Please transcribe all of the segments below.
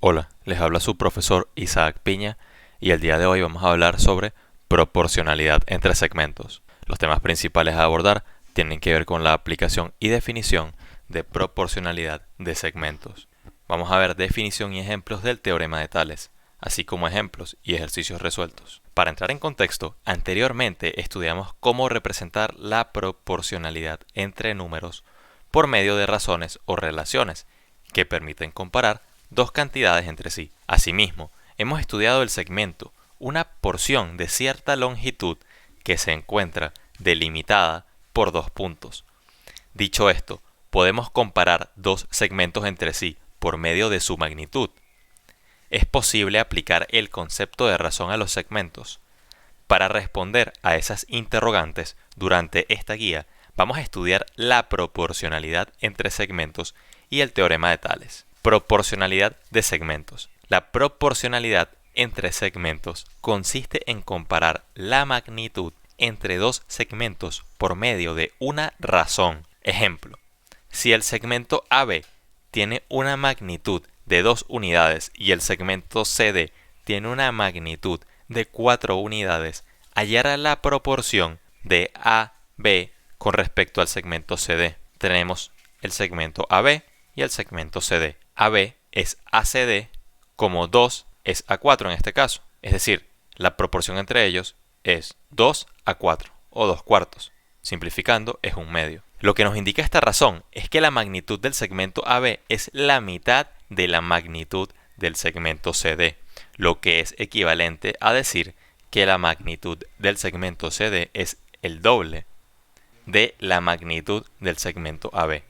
Hola, les habla su profesor Isaac Piña y el día de hoy vamos a hablar sobre proporcionalidad entre segmentos. Los temas principales a abordar tienen que ver con la aplicación y definición de proporcionalidad de segmentos. Vamos a ver definición y ejemplos del teorema de Tales, así como ejemplos y ejercicios resueltos. Para entrar en contexto, anteriormente estudiamos cómo representar la proporcionalidad entre números por medio de razones o relaciones que permiten comparar dos cantidades entre sí. Asimismo, hemos estudiado el segmento, una porción de cierta longitud que se encuentra delimitada por dos puntos. Dicho esto, podemos comparar dos segmentos entre sí por medio de su magnitud. Es posible aplicar el concepto de razón a los segmentos. Para responder a esas interrogantes, durante esta guía vamos a estudiar la proporcionalidad entre segmentos y el teorema de Tales. Proporcionalidad de segmentos. La proporcionalidad entre segmentos consiste en comparar la magnitud entre dos segmentos por medio de una razón. Ejemplo, si el segmento AB tiene una magnitud de 2 unidades y el segmento CD tiene una magnitud de 4 unidades, hallar la proporción de AB con respecto al segmento CD. Tenemos el segmento AB y el segmento CD. AB es ACD como 2 es A4 en este caso. Es decir, la proporción entre ellos es 2 a 4 o 2 cuartos. Simplificando, es un medio. Lo que nos indica esta razón es que la magnitud del segmento AB es la mitad de la magnitud del segmento CD, lo que es equivalente a decir que la magnitud del segmento CD es el doble de la magnitud del segmento AB.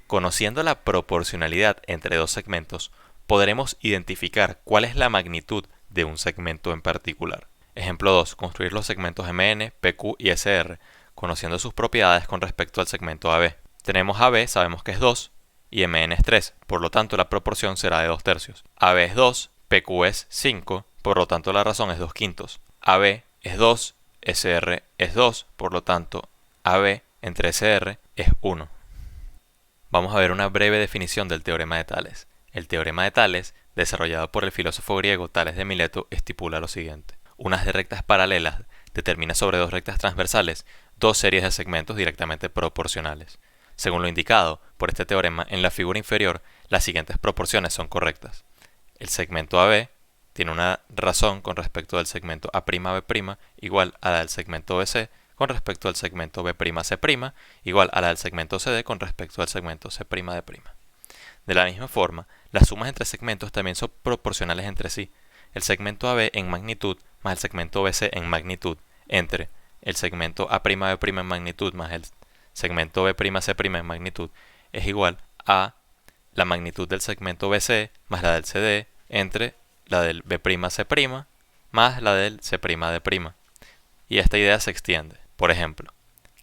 Conociendo la proporcionalidad entre dos segmentos, podremos identificar cuál es la magnitud de un segmento en particular. Ejemplo 2. Construir los segmentos MN, PQ y SR, conociendo sus propiedades con respecto al segmento AB. Tenemos AB, sabemos que es 2, y MN es 3, por lo tanto la proporción será de 2 tercios. AB es 2, PQ es 5, por lo tanto la razón es 2 quintos. AB es 2, SR es 2, por lo tanto AB entre SR es 1. Vamos a ver una breve definición del teorema de Tales. El teorema de Tales, desarrollado por el filósofo griego Tales de Mileto, estipula lo siguiente. Unas de rectas paralelas determina sobre dos rectas transversales dos series de segmentos directamente proporcionales. Según lo indicado por este teorema, en la figura inferior, las siguientes proporciones son correctas. El segmento AB tiene una razón con respecto del segmento A'B' igual a la del segmento BC con respecto al segmento B'C' igual a la del segmento CD con respecto al segmento C'D'. De la misma forma, las sumas entre segmentos también son proporcionales entre sí. El segmento AB en magnitud más el segmento BC en magnitud entre el segmento A'B' en magnitud más el segmento B'C' en magnitud es igual a la magnitud del segmento BC más la del CD entre la del B'C' más la del C'D'. Y esta idea se extiende. Por ejemplo,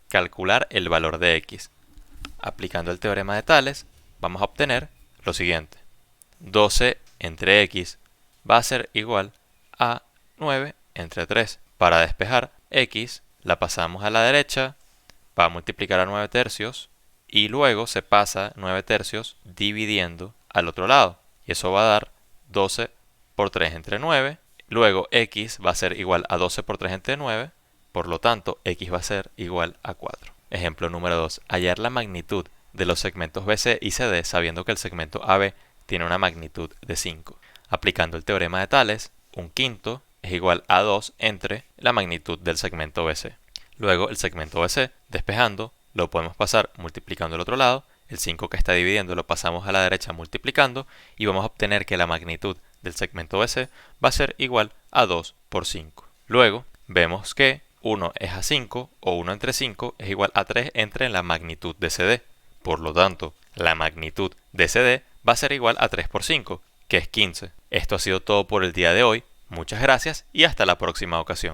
calcular el valor de x. Aplicando el teorema de Tales, vamos a obtener lo siguiente. 12 entre x va a ser igual a 9 entre 3. Para despejar, x la pasamos a la derecha, va a multiplicar a 9 tercios y luego se pasa 9 tercios dividiendo al otro lado. Y eso va a dar 12 por 3 entre 9. Luego x va a ser igual a 12 por 3 entre 9. Por lo tanto, x va a ser igual a 4. Ejemplo número 2. Hallar la magnitud de los segmentos BC y CD sabiendo que el segmento AB tiene una magnitud de 5. Aplicando el teorema de Tales, un quinto es igual a 2 entre la magnitud del segmento BC. Luego el segmento BC, despejando, lo podemos pasar multiplicando el otro lado. El 5 que está dividiendo lo pasamos a la derecha multiplicando y vamos a obtener que la magnitud del segmento BC va a ser igual a 2 por 5. Luego vemos que 1 es a 5 o 1 entre 5 es igual a 3 entre la magnitud de CD. Por lo tanto, la magnitud de CD va a ser igual a 3 por 5, que es 15. Esto ha sido todo por el día de hoy. Muchas gracias y hasta la próxima ocasión.